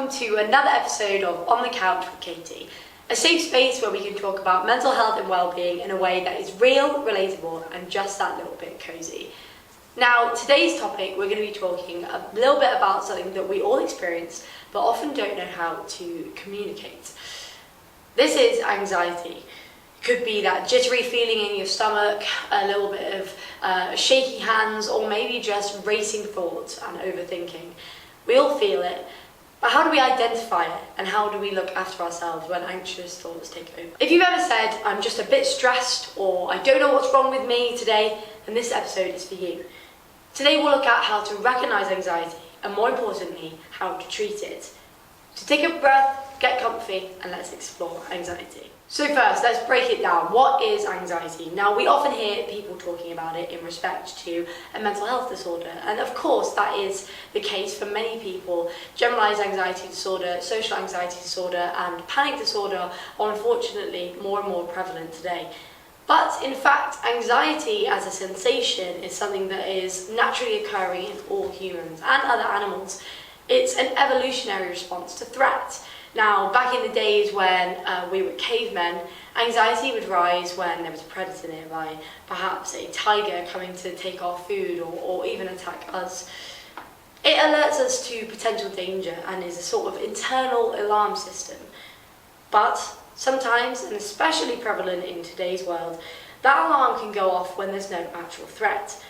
welcome to another episode of On the Couch with Katie, a safe space where we can talk about mental health and well-being in a way that is real, relatable, and just that little bit cozy. Now, today's topic, we're going to be talking a little bit about something that we all experience, but often don't know how to communicate. This is anxiety. It could be that jittery feeling in your stomach, a little bit of shaky hands, or maybe just racing thoughts and overthinking. We all feel it, but how do we identify it, and how do we look after ourselves when anxious thoughts take over? If you've ever said, I'm just a bit stressed, or I don't know what's wrong with me today, then this episode is for you. Today we'll look at how to recognise anxiety, and more importantly, how to treat it. So take a breath, get comfy, and let's explore anxiety. So first, let's break it down. What is anxiety? Now, we often hear people talking about it in respect to a mental health disorder, and of course that is the case for many people. Generalised anxiety disorder, social anxiety disorder, and panic disorder are unfortunately more and more prevalent today. But in fact, anxiety as a sensation is something that is naturally occurring in all humans and other animals. It's an evolutionary response to threat. Now, back in the days when we were cavemen, anxiety would rise when there was a predator nearby, perhaps a tiger coming to take our food or even attack us. It alerts us to potential danger and is a sort of internal alarm system. But sometimes, and especially prevalent in today's world, that alarm can go off when there's no actual threat.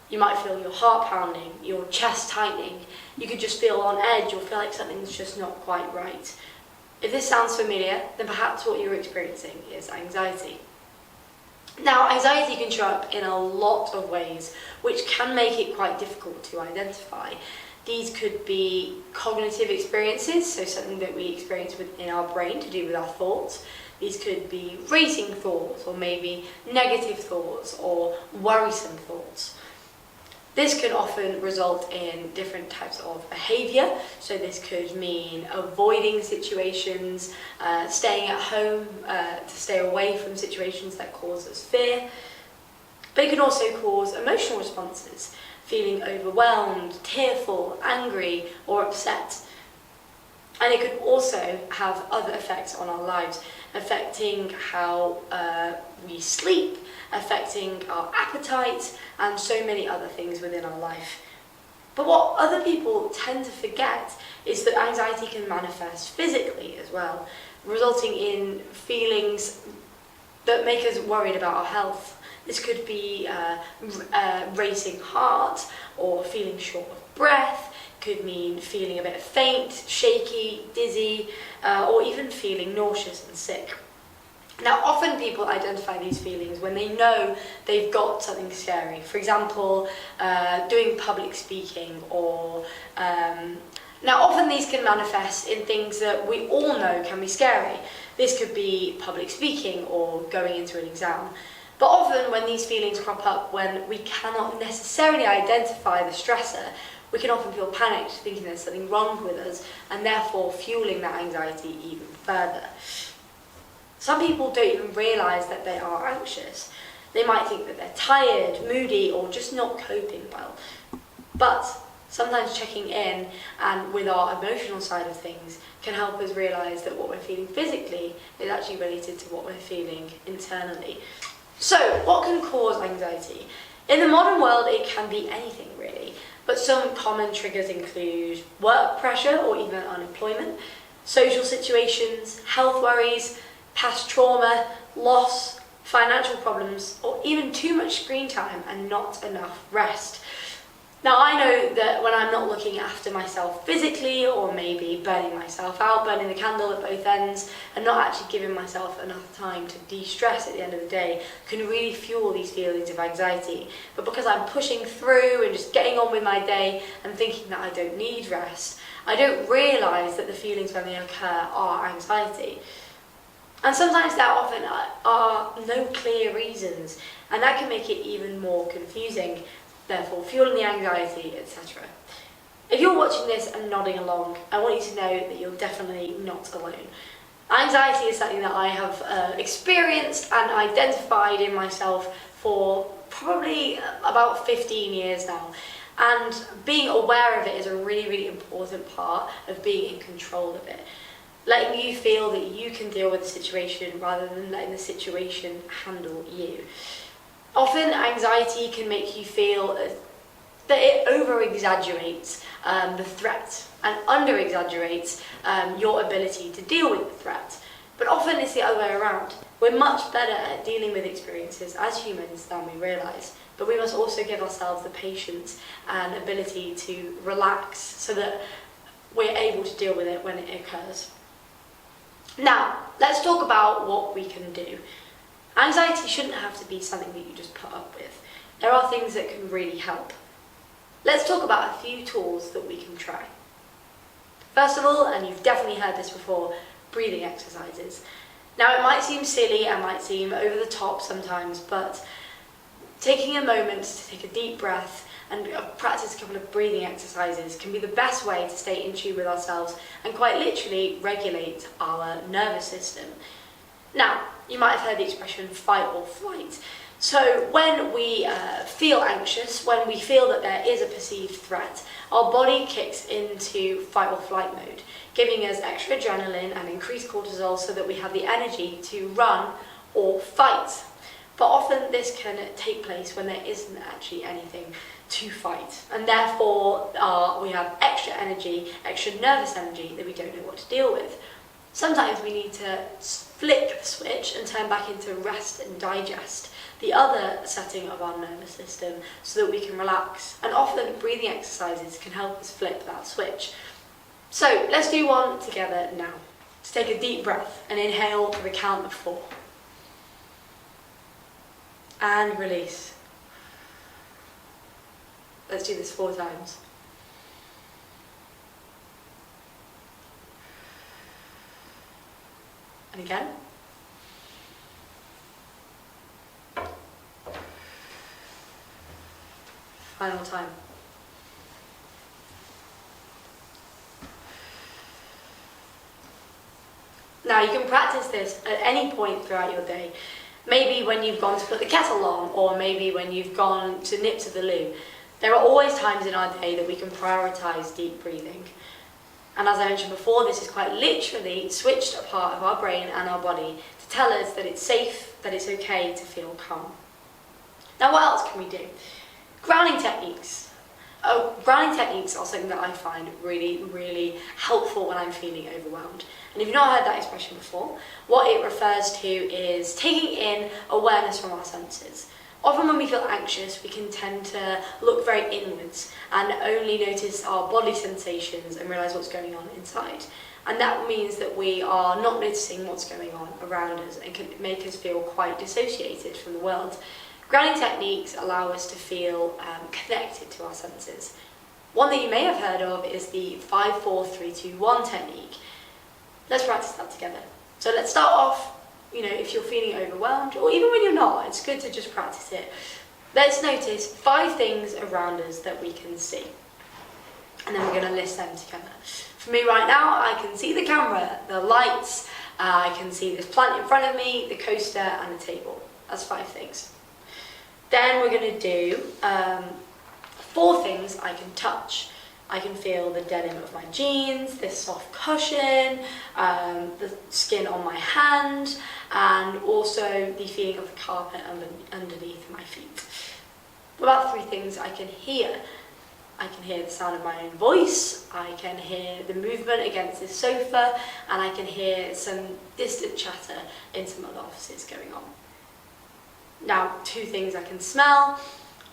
You might feel your heart pounding, your chest tightening, you could just feel on edge or feel like something's just not quite right. If this sounds familiar, then perhaps what you're experiencing is anxiety. Now, anxiety can show up in a lot of ways, which can make it quite difficult to identify. These could be cognitive experiences, so something that we experience within our brain to do with our thoughts. These could be racing thoughts, or maybe negative thoughts, or worrisome thoughts. This can often result in different types of behaviour, so this could mean avoiding situations, staying at home to stay away from situations that cause us fear. But it can also cause emotional responses, feeling overwhelmed, tearful, angry, or upset. And it could also have other effects on our lives, affecting how we sleep, affecting our appetite, and so many other things within our life. But what other people tend to forget is that anxiety can manifest physically as well, resulting in feelings that make us worried about our health. This could be racing heart, or feeling short of breath. Could mean feeling a bit faint, shaky, dizzy, or even feeling nauseous and sick. Now, often people identify these feelings when they know they've got something scary. For example, doing public speaking, or now often these can manifest in things that we all know can be scary. This could be public speaking or going into an exam. But often when these feelings crop up when we cannot necessarily identify the stressor, we can often feel panicked, thinking there's something wrong with us, and therefore fueling that anxiety even further. Some people don't even realise that they are anxious. They might think that they're tired, moody, or just not coping well. But sometimes checking in and with our emotional side of things can help us realise that what we're feeling physically is actually related to what we're feeling internally. So, what can cause anxiety? In the modern world, it can be anything really, but some common triggers include work pressure or even unemployment, social situations, health worries, past trauma, loss, financial problems, or even too much screen time and not enough rest. Now, I know that when I'm not looking after myself physically, or maybe burning myself out, burning the candle at both ends, and not actually giving myself enough time to de-stress at the end of the day, can really fuel these feelings of anxiety. But because I'm pushing through and just getting on with my day and thinking that I don't need rest, I don't realise that the feelings when they occur are anxiety. And sometimes there often are no clear reasons, and that can make it even more confusing, therefore fueling the anxiety, etc. If you're watching this and nodding along, I want you to know that you're definitely not alone. Anxiety is something that I have experienced and identified in myself for probably about 15 years now. And being aware of it is a really, really important part of being in control of it. Letting you feel that you can deal with the situation rather than letting the situation handle you. Often anxiety can make you feel that it over-exaggerates the threat and under-exaggerates your ability to deal with the threat. But often it's the other way around. We're much better at dealing with experiences as humans than we realise. But we must also give ourselves the patience and ability to relax so that we're able to deal with it when it occurs. Now, let's talk about what we can do. Anxiety shouldn't have to be something that you just put up with. There are things that can really help. Let's talk about a few tools that we can try. First of all, and you've definitely heard this before, breathing exercises. Now, it might seem silly and might seem over the top sometimes, but taking a moment to take a deep breath and practice a couple of breathing exercises can be the best way to stay in tune with ourselves and quite literally regulate our nervous system. Now, you might have heard the expression fight or flight. So when we feel anxious, when we feel that there is a perceived threat, our body kicks into fight or flight mode, giving us extra adrenaline and increased cortisol so that we have the energy to run or fight. But often this can take place when there isn't actually anything to fight, and therefore we have extra energy, extra nervous energy that we don't know what to deal with. Sometimes we need to flick the switch and turn back into rest and digest, the other setting of our nervous system, so that we can relax. And often breathing exercises can help us flip that switch. So let's do one together now. Let's take a deep breath and inhale to the count of 4. And release. Let's do this 4 times. And again. Final time. Now you can practice this at any point throughout your day. Maybe when you've gone to put the kettle on, or maybe when you've gone to nip to the loo. There are always times in our day that we can prioritise deep breathing. And as I mentioned before, this is quite literally switched a part of our brain and our body to tell us that it's safe, that it's okay to feel calm. Now what else can we do? Grounding techniques. Grounding techniques are something that I find really, really helpful when I'm feeling overwhelmed. And if you've not heard that expression before, what it refers to is taking in awareness from our senses. Often when we feel anxious, we can tend to look very inwards and only notice our body sensations and realise what's going on inside. And that means that we are not noticing what's going on around us and can make us feel quite dissociated from the world. Grounding techniques allow us to feel connected to our senses. One that you may have heard of is the 5-4-3-2-1 technique. Let's practice that together. So let's start off, if you're feeling overwhelmed, or even when you're not, it's good to just practice it. Let's notice 5 things around us that we can see. And then we're going to list them together. For me right now, I can see the camera, the lights, I can see this plant in front of me, the coaster and the table. That's 5 things. Then we're going to do 4 things I can touch. I can feel the denim of my jeans, this soft cushion, the skin on my hand, and also the feeling of the carpet underneath my feet. What about 3 things I can hear? I can hear the sound of my own voice, I can hear the movement against this sofa, and I can hear some distant chatter in some other offices going on. Now, 2 things I can smell.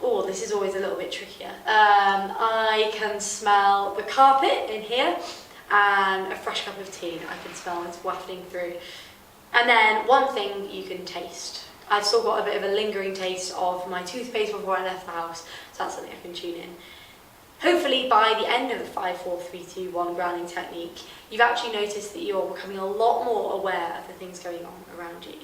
Oh, this is always a little bit trickier. I can smell the carpet in here and a fresh cup of tea. I can smell it's wafting through. And then 1 thing you can taste. I've still got a bit of a lingering taste of my toothpaste before I left the house, so that's something I can tune in. Hopefully by the end of the 5-4-3-2-1 grounding technique, you've actually noticed that you're becoming a lot more aware of the things going on around you.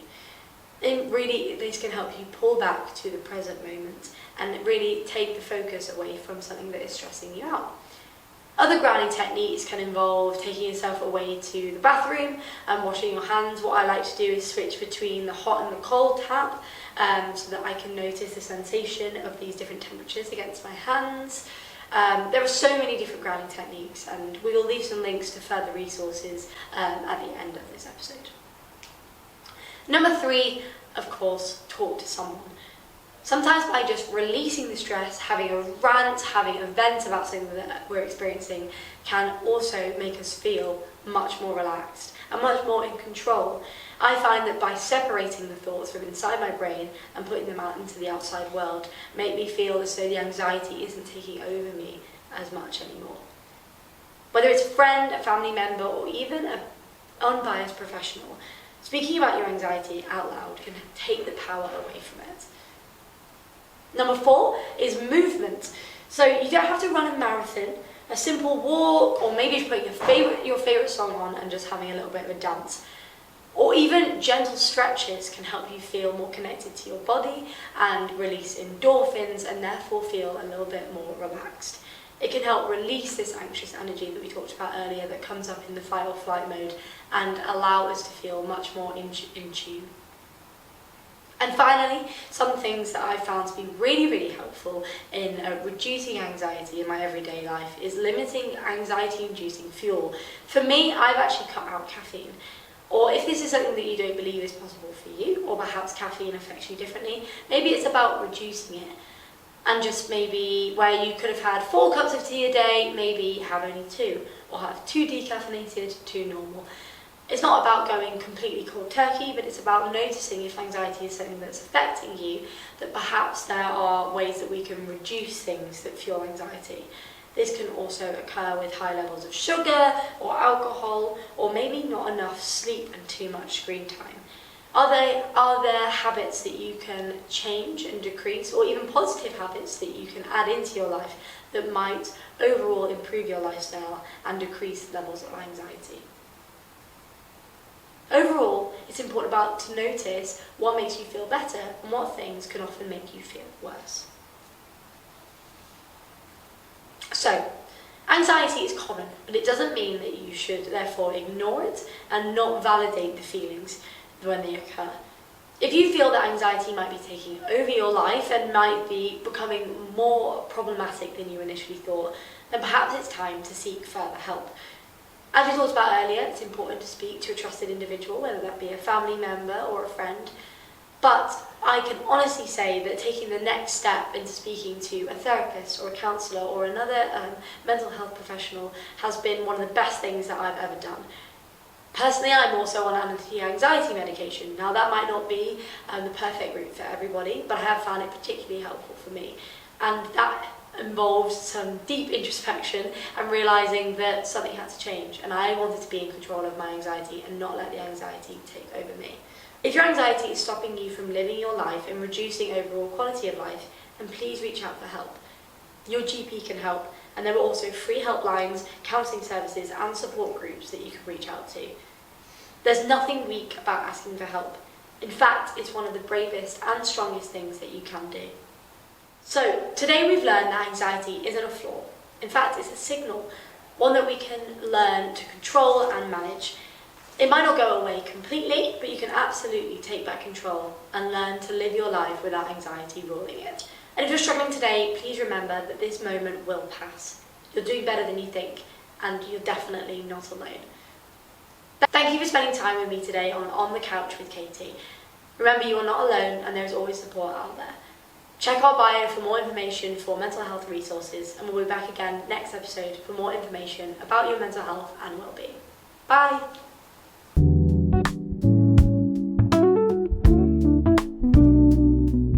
And really, this can help you pull back to the present moment and really take the focus away from something that is stressing you out. Other grounding techniques can involve taking yourself away to the bathroom and washing your hands. What I like to do is switch between the hot and the cold tap so that I can notice the sensation of these different temperatures against my hands. There are so many different grounding techniques, and we will leave some links to further resources at the end of this episode. Number 3, of course, talk to someone. Sometimes by just releasing the stress, having a rant, having a vent about something that we're experiencing can also make us feel much more relaxed and much more in control. I find that by separating the thoughts from inside my brain and putting them out into the outside world, make me feel as though the anxiety isn't taking over me as much anymore. Whether it's a friend, a family member, or even an unbiased professional, speaking about your anxiety out loud can take the power away from it. Number 4 is movement. So you don't have to run a marathon. A simple walk, or maybe just putting your favourite song on and just having a little bit of a dance. Or even gentle stretches can help you feel more connected to your body and release endorphins and therefore feel a little bit more relaxed. It can help release this anxious energy that we talked about earlier that comes up in the fight or flight mode and allow us to feel much more in tune. And finally, some things that I've found to be really helpful in reducing anxiety in my everyday life is limiting anxiety-inducing fuel. For me, I've actually cut out caffeine. Or if this is something that you don't believe is possible for you, or perhaps caffeine affects you differently, maybe it's about reducing it. And just maybe where you could have had 4 cups of tea a day, maybe have only 2, or have 2 decaffeinated, 2 normal. It's not about going completely cold turkey, but it's about noticing if anxiety is something that's affecting you, that perhaps there are ways that we can reduce things that fuel anxiety. This can also occur with high levels of sugar or alcohol, or maybe not enough sleep and too much screen time. Are there habits that you can change and decrease, or even positive habits that you can add into your life that might overall improve your lifestyle and decrease levels of anxiety? Overall, it's important to notice what makes you feel better and what things can often make you feel worse. So, anxiety is common, but it doesn't mean that you should therefore ignore it and not validate the feelings when they occur. If you feel that anxiety might be taking over your life and might be becoming more problematic than you initially thought, then perhaps it's time to seek further help. As we talked about earlier, it's important to speak to a trusted individual, whether that be a family member or a friend. But I can honestly say that taking the next step into speaking to a therapist or a counsellor or another mental health professional has been one of the best things that I've ever done. Personally, I'm also on anti-anxiety medication. Now, that might not be the perfect route for everybody, but I have found it particularly helpful for me. And that involved some deep introspection and realising that something had to change, and I wanted to be in control of my anxiety and not let the anxiety take over me. If your anxiety is stopping you from living your life and reducing overall quality of life, then please reach out for help. Your GP can help, and there are also free helplines, counselling services and support groups that you can reach out to. There's nothing weak about asking for help. In fact, it's one of the bravest and strongest things that you can do. So, today we've learned that anxiety isn't a flaw. In fact, it's a signal, one that we can learn to control and manage. It might not go away completely, but you can absolutely take back control and learn to live your life without anxiety ruling it. And if you're struggling today, please remember that this moment will pass. You're doing better than you think, and you're definitely not alone. Thank you for spending time with me today on the Couch with Katie. Remember, you are not alone, and there is always support out there. Check our bio for more information for mental health resources, and we'll be back again next episode for more information about your mental health and well-being. Bye!